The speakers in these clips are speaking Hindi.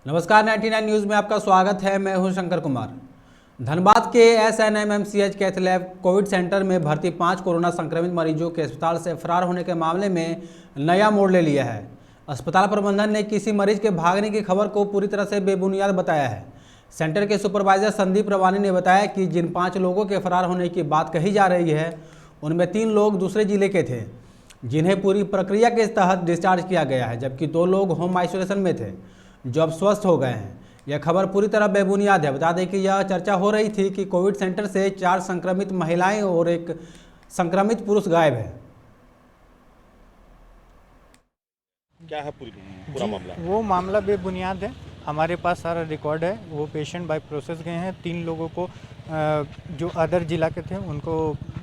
नमस्कार 99 न्यूज़ में आपका स्वागत है। मैं हूं शंकर कुमार। धनबाद के SNMMCH cath lab covid centre में भर्ती 5 कोरोना संक्रमित मरीजों के अस्पताल से फरार होने के मामले में नया मोड़ ले लिया है। अस्पताल प्रबंधन ने किसी मरीज के भागने की खबर को पूरी तरह से बेबुनियाद बताया है। सेंटर के सुपरवाइजर संदीप रवानी ने बताया कि जिन 5 लोगों के फरार होने की बात कही जा रही है उनमें 3 लोग दूसरे जिले के थे, जिन्हें पूरी प्रक्रिया के तहत डिस्चार्ज किया गया है, जबकि 2 लोग होम आइसोलेशन में थे जो अब स्वस्थ हो गए हैं। यह खबर पूरी तरह बेबुनियाद है। बता दें कि यह चर्चा हो रही थी कि कोविड सेंटर से 4 संक्रमित महिलाएं और 1 संक्रमित पुरुष गायब है। क्या है पूरा मामला? वो मामला बेबुनियाद है। हमारे पास सारा रिकॉर्ड है। वो पेशेंट बाय प्रोसेस गए हैं। 3 लोगों को जो अदर जिला के थे उनको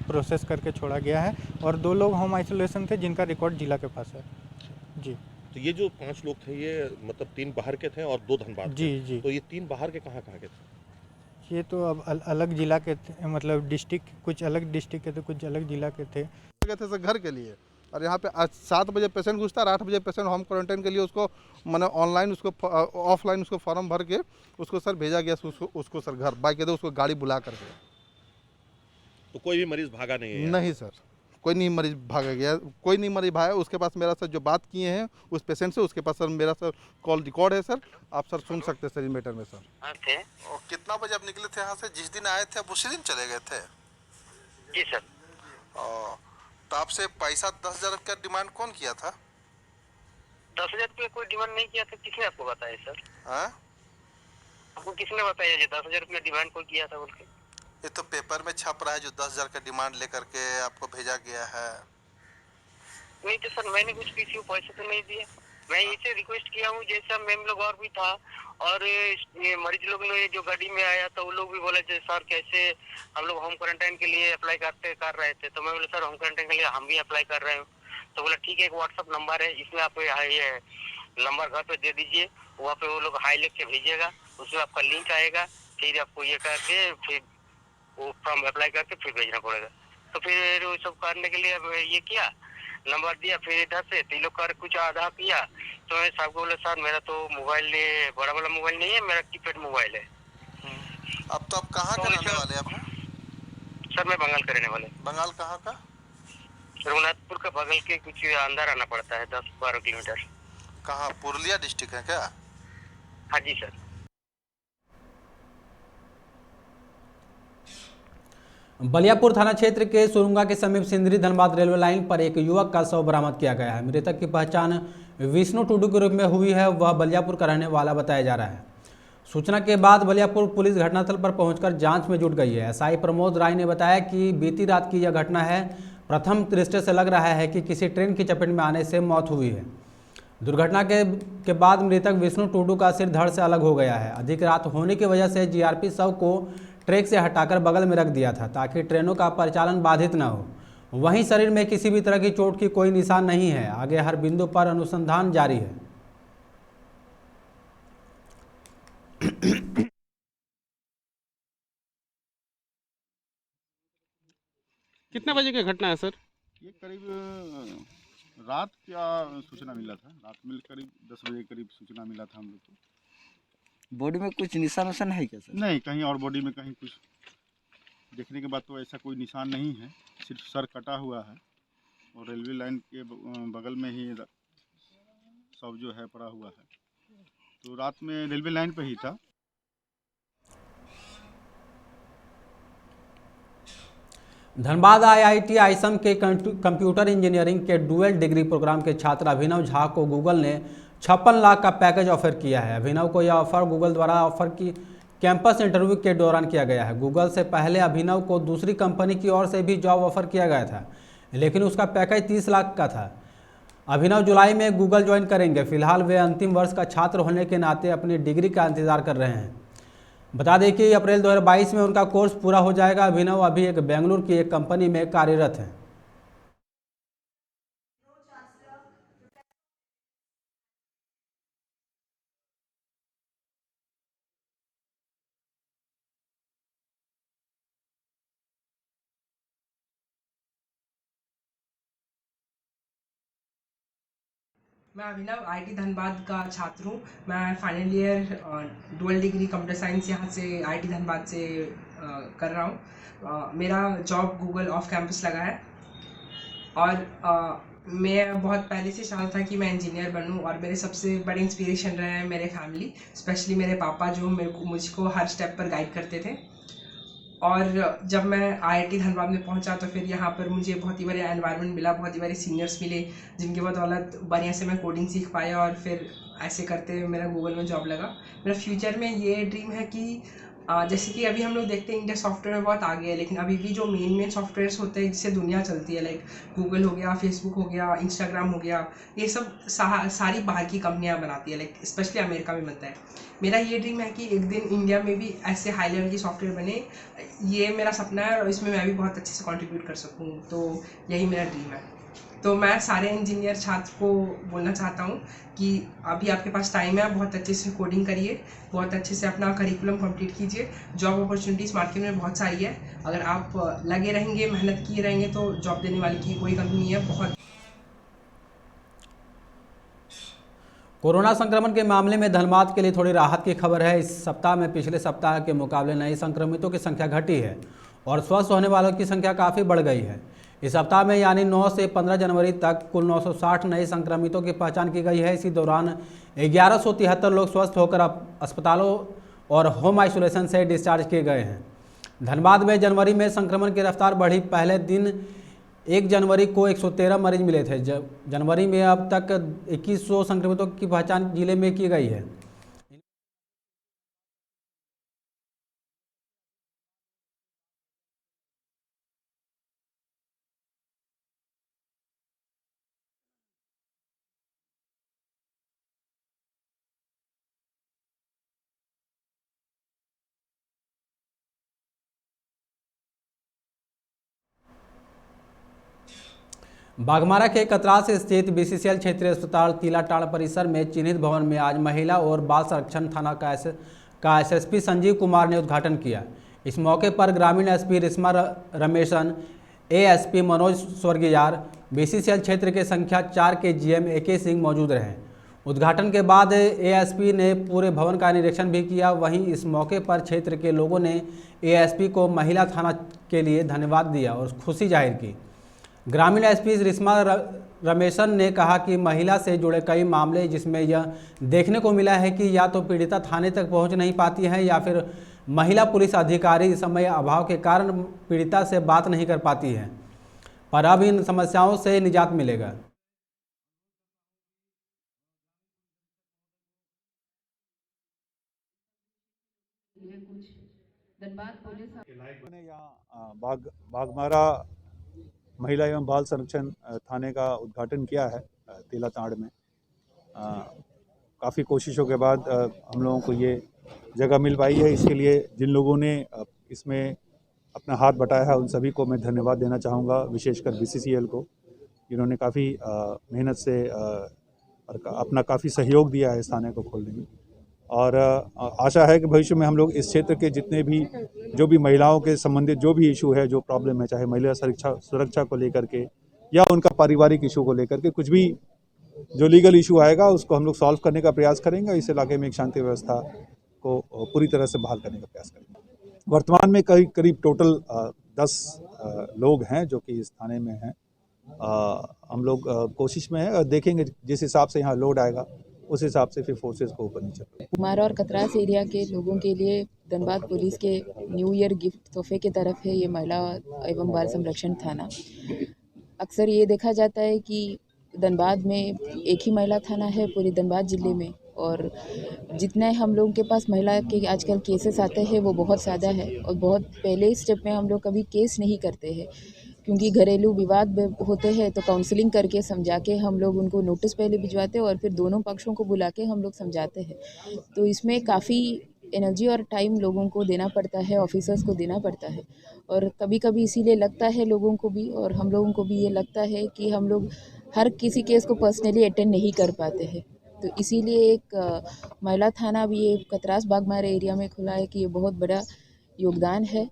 प्रोसेस करके छोड़ा गया है और 2 लोग होम आइसोलेशन थे जिनका रिकॉर्ड जिला के पास है। जी। तो ये जो 5 लोग थे, ये मतलब 3 बाहर के थे और 2 धनबाद के। जी। तो ये 3 बाहर के कहाँ के थे? ये तो अब अलग जिला के थे, मतलब डिस्ट्रिक्ट, कुछ अलग डिस्ट्रिक्ट के थे, कुछ अलग जिला के थे। गए थे सर घर के लिए, और यहाँ पे आज 7 बजे पेशेंट घुसता है और 8 बजे पेशेंट होम क्वारंटाइन के लिए उसको मैंने ऑनलाइन उसको ऑफलाइन उसको फॉर्म भर के उसको सर भेजा गया उसको सर घर बाइक दे उसको गाड़ी बुला करके। तो कोई भी मरीज भागा नहीं है? नहीं सर, कोई नहीं मरीज भागा गया, कोई नहीं मरीज भागा। उसके पास मेरा सर जो बात किए हैं उस पेशेंट से, उसके पास सर मेरा सर कॉल रिकॉर्ड है सर, आप सर सुन सकते हैं सर इस मैटर में सर। और कितना बजे आप निकले थे यहाँ से? जिस दिन आए थे आप उसी दिन चले गए थे? जी सर। तो आपसे पैसा 10,000 का डिमांड कौन किया था? 10,000 रुपये कोई डिमांड नहीं किया था। किसने आपको बताया सर? हाँ, आपको किसने बताया जी 10,000 रुपये डिमांड कोई किया था बोल के? ये तो पेपर में छप रहा है जो 10,000 का डिमांड लेकर के आपको भेजा गया है। नहीं तो सर, मैंने कुछ किसी को पैसे तो नहीं दिया। मैं इसे रिक्वेस्ट किया हूँ, जैसा मैम लोग और भी था और ये मरीज लोग ने जो गाड़ी में आया तो वो लोग भी बोले थे सर कैसे हम लोग होम क्वारंटाइन के लिए अप्लाई कर रहे थे। तो मैं बोला सर होम क्वारंटाइन के लिए हम भी अप्लाई कर रहे हैं। तो बोला ठीक है, एक व्हाट्सअप नंबर है, इसमें आप ये नंबर घर पे दे दीजिए, वहाँ पे वो लोग हाई लिख के भेजिएगा, उसमें आपका लिंक आएगा, फिर आपको ये करके फिर वो फॉर्म अप्लाई करके फिर भेजना पड़ेगा। तो फिर वो सब करने के लिए अब ये किया, नंबर दिया, फिर इधर से तो लोग कर कुछ आधा किया। तो मैं साहब को बोला सर मेरा तो मोबाइल बड़ा वाला मोबाइल नहीं है, मेरा कीपैड मोबाइल है। अब तो आप कहाँ तो के रहने वाले आप? सर मैं बंगाल के रहने वाले। बंगाल कहाँ का? रघुनाथपुर का बगल के कुछ अंदर आना पड़ता है, 10-12 किलोमीटर। कहाँ, पुरुलिया डिस्ट्रिक्ट है क्या? हाँ जी सर। बलियापुर थाना क्षेत्र के सुरुंगा के समीप सिंदरी धनबाद रेलवे लाइन पर एक युवक का शव बरामद किया गया है। मृतक की पहचान विष्णु टुडू के रूप में हुई है। वह बलियापुर का रहने वाला बताया जा रहा है। सूचना के बाद बलियापुर पुलिस घटनास्थल पर पहुंचकर जांच में जुट गई है। एसआई प्रमोद राय ने बताया कि बीती रात की यह घटना है। प्रथम दृष्टि से लग रहा है कि किसी ट्रेन की चपेट में आने से मौत हुई है। दुर्घटना के बाद मृतक विष्णु टुडू का सिर धड़ से अलग हो गया है। अधिक रात होने की वजह से जीआरपी शव को ट्रैक से हटाकर बगल में रख दिया था ताकि ट्रेनों का परिचालन बाधित न हो। वहीं शरीर में किसी भी तरह की चोट की कोई निशान नहीं है। आगे हर बिंदु पर अनुसंधान जारी है। कितने बजे की घटना है सर? ये करीब रात क्या सूचना मिला था, रात में करीब 10 बजे करीब सूचना मिला था हम लोग को। बॉडी में कुछ निशान वशान है क्या सर? नहीं, कहीं और बॉडी में कहीं कुछ देखने के बाद तो ऐसा कोई निशान नहीं है, सिर्फ सर कटा हुआ है और रेलवे लाइन के बगल में ही शव जो है पड़ा हुआ है। तो रात में रेलवे लाइन पर ही था। धनबाद आईआईटी आइसम के कंप्यूटर इंजीनियरिंग के डुअल डिग्री प्रोग्राम के छात्र अभिनव झा को गूगल ने 56 लाख का पैकेज ऑफर किया है। अभिनव को यह ऑफर गूगल द्वारा ऑफर की कैंपस इंटरव्यू के दौरान किया गया है। गूगल से पहले अभिनव को दूसरी कंपनी की ओर से भी जॉब ऑफर किया गया था, लेकिन उसका पैकेज 30 लाख का था। अभिनव जुलाई में गूगल ज्वाइन करेंगे। फिलहाल वे अंतिम वर्ष का छात्र होने के नाते अपनी डिग्री का इंतजार कर रहे हैं। बता दें कि अप्रैल 2022 में उनका कोर्स पूरा हो जाएगा। अभिनव अभी एक बेंगलुरु की एक कंपनी में कार्यरत हैं। मैं अभिनव आईटी धनबाद का छात्र हूँ। मैं final year dual degree computer science यहाँ से आईटी धनबाद से कर रहा हूँ। मेरा जॉब गूगल ऑफ कैंपस लगा है और मैं बहुत पहले से चाहता था कि मैं इंजीनियर बनूं और मेरे सबसे बड़े इंस्पिरेशन रहे हैं मेरे फैमिली, स्पेशली मेरे पापा जो मुझको हर स्टेप पर गाइड करते थे। और जब मैं आईआईटी धनबाद में पहुंचा तो फिर यहाँ पर मुझे बहुत ही बढ़िया एनवायरनमेंट मिला, बहुत ही बड़े सीनियर्स मिले जिनकी बदौलत बढ़िया से मैं कोडिंग सीख पाया और फिर ऐसे करते हुए मेरा गूगल में जॉब लगा। मेरा फ्यूचर में ये ड्रीम है कि जैसे कि अभी हम लोग देखते हैं इंडिया सॉफ्टवेयर में बहुत आगे है, लेकिन अभी भी जो मेन सॉफ्टवेयर्स होते हैं जिससे दुनिया चलती है, लाइक गूगल हो गया, फेसबुक हो गया, इंस्टाग्राम हो गया, ये सब सारी बाहर की कंपनियां बनाती है, लाइक स्पेशली अमेरिका में बनता है। मेरा ये ड्रीम है कि एक दिन इंडिया में भी ऐसे हाई लेवल की सॉफ्टवेयर बने, ये मेरा सपना है और इसमें मैं भी बहुत अच्छे से कंट्रीब्यूट कर सकूँ, तो यही मेरा ड्रीम है। तो मैं सारे इंजीनियर छात्र को बोलना चाहता हूँ कि अभी आपके पास टाइम है, बहुत अच्छे से कोडिंग करिए, बहुत अच्छे से अपना करिकुलम कंप्लीट कीजिए। जॉब अपॉर्चुनिटीज़ मार्केट में बहुत सारी है, अगर आप लगे रहेंगे, मेहनत किए रहेंगे तो जॉब देने वाली की कोई कमी नहीं है। बहुत कोरोना संक्रमण के मामले में धनबाद के लिए थोड़ी राहत की खबर है। इस सप्ताह में पिछले सप्ताह के मुकाबले नए संक्रमितों की संख्या घटी है और स्वस्थ होने वालों की संख्या काफ़ी बढ़ गई है। इस सप्ताह में यानी 9 से 15 जनवरी तक कुल 960 नए संक्रमितों की पहचान की गई है। इसी दौरान 1173 लोग स्वस्थ होकर अस्पतालों और होम आइसोलेशन से डिस्चार्ज किए गए हैं। धनबाद में जनवरी में संक्रमण की रफ्तार बढ़ी। पहले दिन 1 जनवरी को 113 मरीज मिले थे। जनवरी में अब तक 2100 संक्रमितों की पहचान जिले में की गई है। बाघमारा के कतरास स्थित बीसीसीएल क्षेत्रीय अस्पताल तिलाटाड़ परिसर में चिन्हित भवन में आज महिला और बाल संरक्षण थाना का एसएसपी संजीव कुमार ने उद्घाटन किया। इस मौके पर ग्रामीण SP Rishma Rameshan, ASP Manoj स्वर्गीयार, BCCL क्षेत्र के संख्या 4 के जीएम AK सिंह मौजूद रहे। उद्घाटन के बाद एएसपी ने पूरे भवन का निरीक्षण भी किया। वहीं इस मौके पर क्षेत्र के लोगों ने एएसपी को महिला थाना के लिए धन्यवाद दिया और खुशी जाहिर की। ग्रामीण एसपी रिश्मा रमेशन ने कहा कि महिला से जुड़े कई मामले जिसमें यह देखने को मिला है कि या तो पीड़िता थाने तक पहुंच नहीं पाती है या फिर महिला पुलिस अधिकारी समय अभाव के कारण पीड़िता से बात नहीं कर पाती है, पर अब इन समस्याओं से निजात मिलेगा। बाघमारा महिला एवं बाल संरक्षण थाने का उद्घाटन किया है तिलाताड़ में। काफ़ी कोशिशों के बाद हम लोगों को ये जगह मिल पाई है। इसके लिए जिन लोगों ने इसमें अपना हाथ बटाया है उन सभी को मैं धन्यवाद देना चाहूँगा, विशेषकर बीसीसीएल को, जिन्होंने काफ़ी मेहनत से और अपना काफ़ी सहयोग दिया है इस थाने को खोलने में। और आशा है कि भविष्य में हम लोग इस क्षेत्र के जितने भी जो भी महिलाओं के संबंधित जो भी इशू है, जो प्रॉब्लम है, चाहे महिला सुरक्षा को लेकर के या उनका पारिवारिक इशू को लेकर के, कुछ भी जो लीगल इशू आएगा उसको हम लोग सॉल्व करने का प्रयास करेंगे। इस इलाके में एक शांति व्यवस्था को पूरी तरह से बहाल करने का प्रयास करेंगे। वर्तमान में करीब टोटल 10 लोग हैं जो कि इस थाने में हैं। हम लोग कोशिश में है और देखेंगे जिस हिसाब से यहाँ लोड आएगा उस हिसाब से फिर फोर्सेस को ऊपर नीचे। कुमार और कतरास एरिया के लोगों के लिए धनबाद पुलिस के न्यू ईयर गिफ्ट तोहफे की तरफ है ये महिला एवं बाल संरक्षण थाना। अक्सर ये देखा जाता है कि धनबाद में एक ही महिला थाना है पूरे धनबाद ज़िले में, और जितने हम लोगों के पास महिला के आजकल केसेस आते हैं वो बहुत ज़्यादा है। और बहुत पहले स्टेप में हम लोग कभी केस नहीं करते हैं क्योंकि घरेलू विवाद होते हैं, तो काउंसलिंग करके समझा के हम लोग उनको नोटिस पहले भिजवाते हैं और फिर दोनों पक्षों को बुला के हम लोग समझाते हैं। तो इसमें काफ़ी एनर्जी और टाइम लोगों को देना पड़ता है, ऑफिसर्स को देना पड़ता है, और कभी कभी इसीलिए लगता है लोगों को भी और हम लोगों को भी ये लगता है कि हम लोग हर किसी केस को पर्सनली अटेंड नहीं कर पाते हैं। तो इसीलिए एक महिला थाना भी ये कतरास बाघमारा एरिया में खुला है कि ये बहुत बड़ा योगदान है।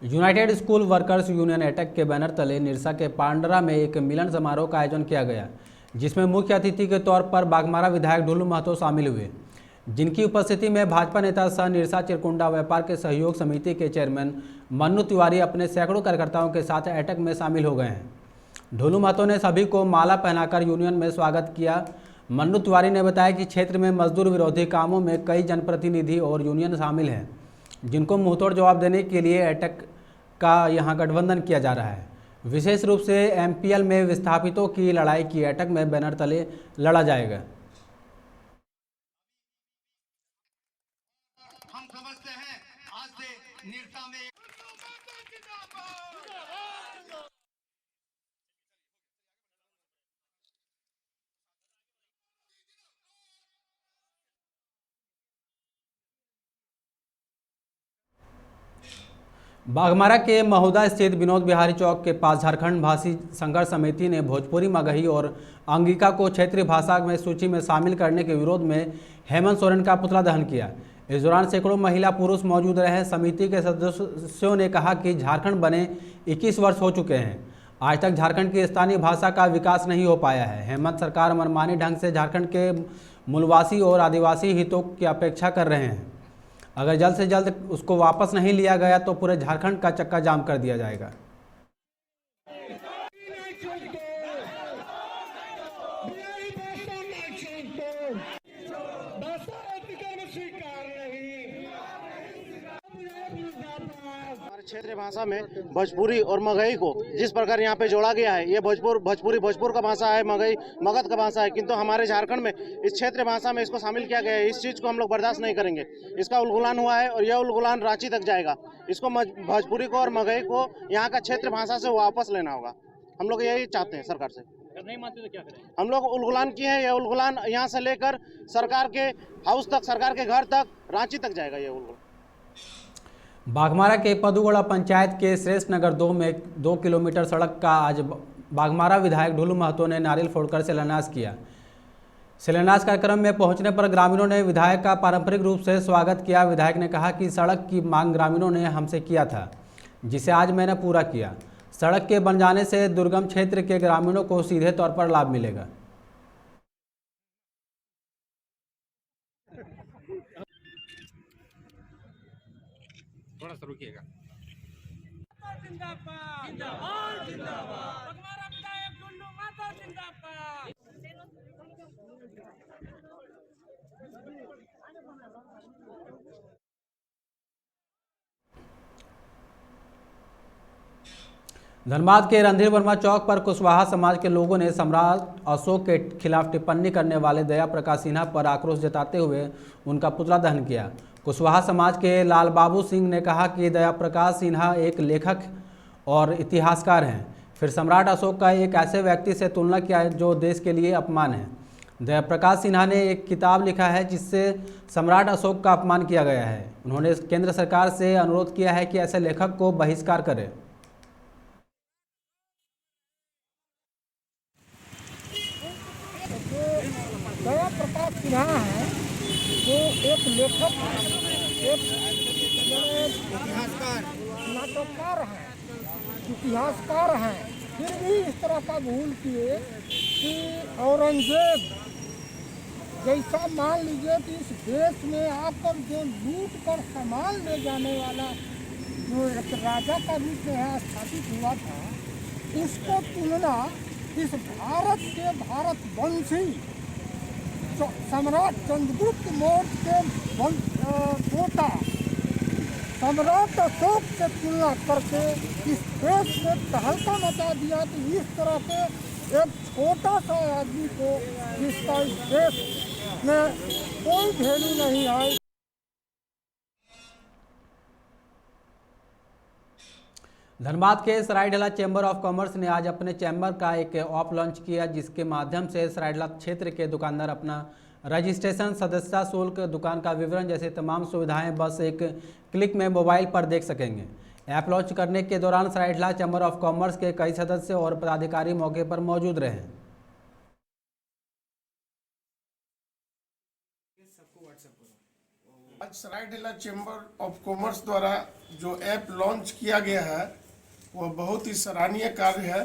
United school workers union AITUC के बैनर तले निरसा के पांडरा में एक मिलन समारोह का आयोजन किया गया, जिसमें मुख्य अतिथि के तौर पर बाघमारा विधायक ढोलू महतो शामिल हुए, जिनकी उपस्थिति में भाजपा नेता सह निरसा चिरकुंडा व्यापार के सहयोग समिति के चेयरमैन मन्नू तिवारी अपने सैकड़ों कार्यकर्ताओं के साथ एटक में शामिल हो गए हैं। ढोलू महतो ने सभी को माला पहनाकर यूनियन में स्वागत किया। मन्नू तिवारी ने बताया कि क्षेत्र में मजदूर विरोधी कामों में कई जनप्रतिनिधि और यूनियन शामिल हैं, जिनको मुंहतोड़ जवाब देने के लिए एटक का यहां गठबंधन किया जा रहा है। विशेष रूप से एमपीएल में विस्थापितों की लड़ाई की एटक में बैनर तले लड़ा जाएगा। हम समझते हैं आज से निरसा में बाघमारा के महुदा स्थित विनोद बिहारी चौक के पास झारखंड भाषी संघर्ष समिति ने भोजपुरी, मगही और अंगिका को क्षेत्रीय भाषा में सूची में शामिल करने के विरोध में हेमंत सोरेन का पुतला दहन किया। इस दौरान सैकड़ों महिला पुरुष मौजूद रहे। समिति के सदस्यों ने कहा कि झारखंड बने 21 वर्ष हो चुके हैं, आज तक झारखंड की स्थानीय भाषा का विकास नहीं हो पाया है। हेमंत सरकार मनमानी ढंग से झारखंड के मूलवासी और आदिवासी हितों की अपेक्षा कर रहे हैं। अगर जल्द से जल्द उसको वापस नहीं लिया गया तो पूरे झारखंड का चक्का जाम कर दिया जाएगा। क्षेत्रीय भाषा में भोजपुरी और मगही को जिस प्रकार यहाँ पे जोड़ा गया है, ये भोजपुर का भाषा है, मगही मगध का भाषा है, किंतु हमारे झारखंड में इस क्षेत्रीय भाषा में इसको शामिल किया गया है। इस चीज़ को हम लोग बर्दाश्त नहीं करेंगे। इसका उलगुलान हुआ है और यह उलगुलान रांची तक जाएगा। इसको भोजपुरी को और मगही को यहाँ का क्षेत्रीय भाषा से वापस लेना होगा। हम लोग यही चाहते हैं सरकार से। नहीं मानते तो क्या करें? हम लोग उलगुलान किए हैं, यह उलगुलान यहाँ से लेकर सरकार के हाउस तक, सरकार के घर तक, रांची तक जाएगा ये उलगुलान। बाघमारा के पदुगोड़ा पंचायत के श्रेष्ठ नगर 2 में 2 किलोमीटर सड़क का आज बाघमारा विधायक ढोलू महतो ने नारियल फोड़कर शिलान्यास किया। शिलान्यास कार्यक्रम में पहुंचने पर ग्रामीणों ने विधायक का पारंपरिक रूप से स्वागत किया। विधायक ने कहा कि सड़क की मांग ग्रामीणों ने हमसे किया था, जिसे आज मैंने पूरा किया। सड़क के बन जाने से दुर्गम क्षेत्र के ग्रामीणों को सीधे तौर पर लाभ मिलेगा। थोड़ा सा रुकिएगा। धनबाद के रणधीर वर्मा चौक पर कुशवाहा समाज के लोगों ने सम्राट अशोक के खिलाफ टिप्पणी करने वाले दया प्रकाश सिन्हा पर आक्रोश जताते हुए उनका पुतला दहन किया। कुशवाहा समाज के लाल बाबू सिंह ने कहा कि दया प्रकाश सिन्हा एक लेखक और इतिहासकार हैं, फिर सम्राट अशोक का एक ऐसे व्यक्ति से तुलना किया जो देश के लिए अपमान है। दया प्रकाश सिन्हा ने एक किताब लिखा है जिससे सम्राट अशोक का अपमान किया गया है। उन्होंने केंद्र सरकार से अनुरोध किया है कि ऐसे लेखक को बहिष्कार करे। दया प्रकाश सिन्हा है जो एक लेखक, एक इतिहासकार, नाटककार हैं, इतिहासकार हैं, फिर भी इस तरह का भूल किए कि औरंगजेब जैसा, मान लीजिए कि इस देश में आकर जो लूट कर सामान ले जाने वाला जो एक राजा का रूप में यहाँ स्थापित हुआ था, उसको तुलना इस भारत के भारतवंशी सम्राट चंद्रगुप्त मौर्य के पोता सम्राट अशोक से तुलना करके इस देश में तहलका मचा दिया कि इस तरह के एक छोटा सा आदमी को जिसका इस देश में कोई वैल्यू नहीं है। धनबाद के सरायढला चैम्बर ऑफ कॉमर्स ने आज अपने चैम्बर का एक ऐप लॉन्च किया, जिसके माध्यम से सरायढला क्षेत्र के दुकानदार अपना रजिस्ट्रेशन, सदस्यता शुल्क, दुकान का विवरण जैसे तमाम सुविधाएं बस एक क्लिक में मोबाइल पर देख सकेंगे। ऐप लॉन्च करने के दौरान सरायढला चैम्बर ऑफ कॉमर्स के कई सदस्य और पदाधिकारी मौके पर मौजूद रहे। आज सरायढेला चैम्बर ऑफ कॉमर्स द्वारा जो ऐप लॉन्च किया गया है वह बहुत ही सराहनीय कार्य है।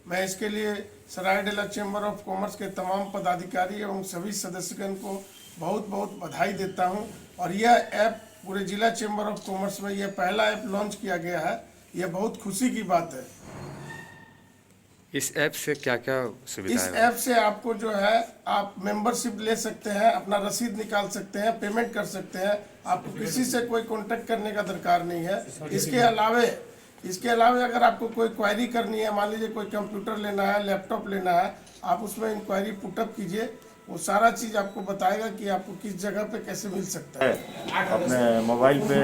मैं इसके लिए सरायढेला चैम्बर ऑफ कॉमर्स के तमाम पदाधिकारी एवं सभी सदस्यगण को बहुत बहुत बधाई देता हूं। और यह ऐप पूरे जिला चैम्बर ऑफ कॉमर्स में यह पहला ऐप लॉन्च किया गया है। यह बहुत खुशी की बात है। इस ऐप से क्या क्या सुविधा इस है? ऐप से आपको जो है आप मेंबरशिप ले सकते हैं, अपना रसीद निकाल सकते हैं, पेमेंट कर सकते हैं। आपको किसी से कोई कांटेक्ट करने का दरकार नहीं है। इसके अलावे अगर आपको कोई क्वेरी करनी है, मान लीजिए कोई कंप्यूटर लेना है, लैपटॉप लेना है, आप उसमें इंक्वायरी पुटअप कीजिए, वो सारा चीज़ आपको बताएगा कि आपको किस जगह पे कैसे मिल सकता है। अपने मोबाइल पे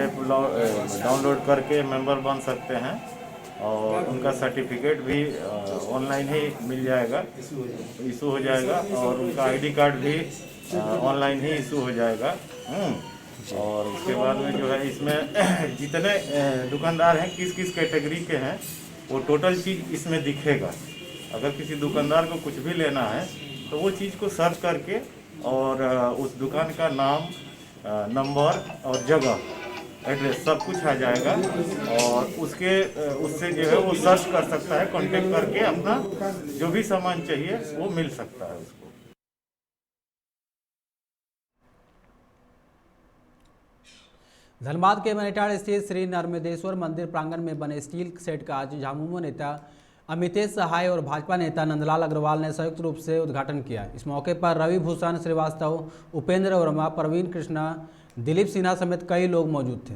डाउनलोड करके मेंबर बन सकते हैं और उनका सर्टिफिकेट भी ऑनलाइन ही मिल जाएगा, इशू हो जाएगा, और उनका आईडी कार्ड भी ऑनलाइन ही इशू हो जाएगा। और उसके बाद में जो है इसमें जितने दुकानदार हैं किस किस कैटेगरी के हैं वो टोटल चीज़ इसमें दिखेगा। अगर किसी दुकानदार को कुछ भी लेना है तो वो चीज़ को सर्च करके और उस दुकान का नाम, नंबर और जगह, एड्रेस सब कुछ आ जाएगा और उससे जो है वो सर्च कर सकता है, कांटेक्ट करके अपना जो भी सामान चाहिए वो मिल सकता है उसको। धनबाद के मनेटाड़ स्थित श्री नर्मदेश्वर मंदिर प्रांगण में बने स्टील सेट का आज झामुमो नेता अमितेश सहाय और भाजपा नेता नंदलाल अग्रवाल ने संयुक्त रूप से उद्घाटन किया। इस मौके पर रवि भूषण श्रीवास्तव, उपेंद्र वर्मा, प्रवीण कृष्णा, दिलीप सिन्हा समेत कई लोग मौजूद थे।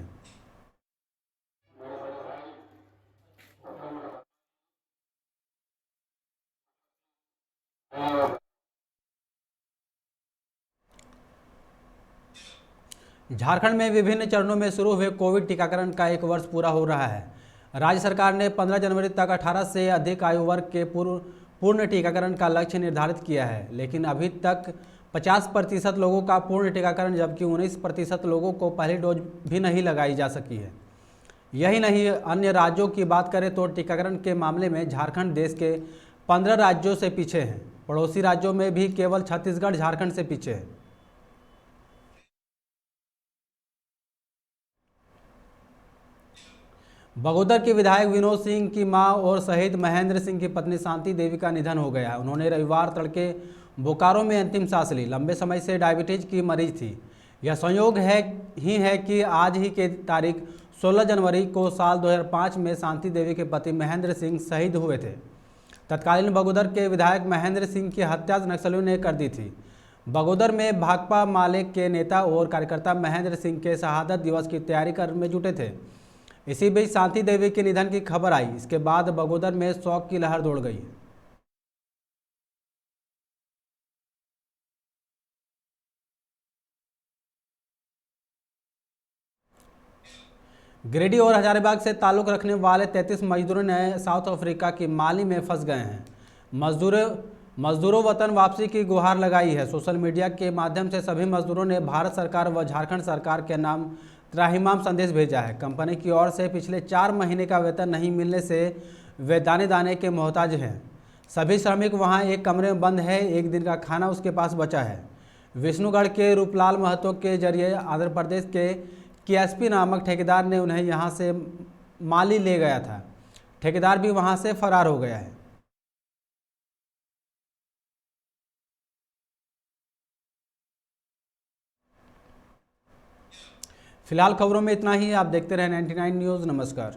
झारखंड में विभिन्न चरणों में शुरू हुए कोविड टीकाकरण का 1 वर्ष पूरा हो रहा है। राज्य सरकार ने 15 जनवरी तक 18 से अधिक आयु वर्ग के पूर्ण टीकाकरण का लक्ष्य निर्धारित किया है, लेकिन अभी तक 50% लोगों का पूर्ण टीकाकरण जबकि 19% लोगों को पहली डोज भी नहीं लगाई जा सकी है। यही नहीं, अन्य राज्यों की बात करें तो टीकाकरण के मामले में झारखंड देश के 15 राज्यों से पीछे है। पड़ोसी राज्यों में भी केवल छत्तीसगढ़ झारखंड से पीछे है। बगोदर के विधायक विनोद सिंह की मां और शहीद महेंद्र सिंह की पत्नी शांति देवी का निधन हो गया है। उन्होंने रविवार तड़के बोकारो में अंतिम सांस ली। लंबे समय से डायबिटीज की मरीज थी। यह संयोग है कि आज ही के तारीख 16 जनवरी को साल 2005 में शांति देवी के पति महेंद्र सिंह शहीद हुए थे। तत्कालीन बगोदर के विधायक महेंद्र सिंह की हत्या नक्सलियों ने कर दी थी। बगोदर में भाकपा माले के नेता और कार्यकर्ता महेंद्र सिंह के शहादत दिवस की तैयारी करने में जुटे थे। इसी बीच शांति देवी के निधन की खबर आई। इसके बाद बगोदर में शोक की लहर दौड़ गई। गिरिडीह और हजारीबाग से ताल्लुक रखने वाले 33 मजदूरों ने साउथ अफ्रीका की माली में फंस गए हैं। मजदूरों वतन वापसी की गुहार लगाई है। सोशल मीडिया के माध्यम से सभी मजदूरों ने भारत सरकार व झारखंड सरकार के नाम त्राहिमाम संदेश भेजा है। कंपनी की ओर से पिछले 4 महीने का वेतन नहीं मिलने से वे दाने दाने के मोहताज हैं। सभी श्रमिक वहां एक कमरे में बंद है। एक दिन का खाना उसके पास बचा है। विष्णुगढ़ के रूपलाल महतो के जरिए आंध्र प्रदेश के केएसपी नामक ठेकेदार ने उन्हें यहां से माली ले गया था। ठेकेदार भी वहां से फरार हो गया है। फिलहाल खबरों में इतना ही। आप देखते रहे 99 न्यूज़। नमस्कार।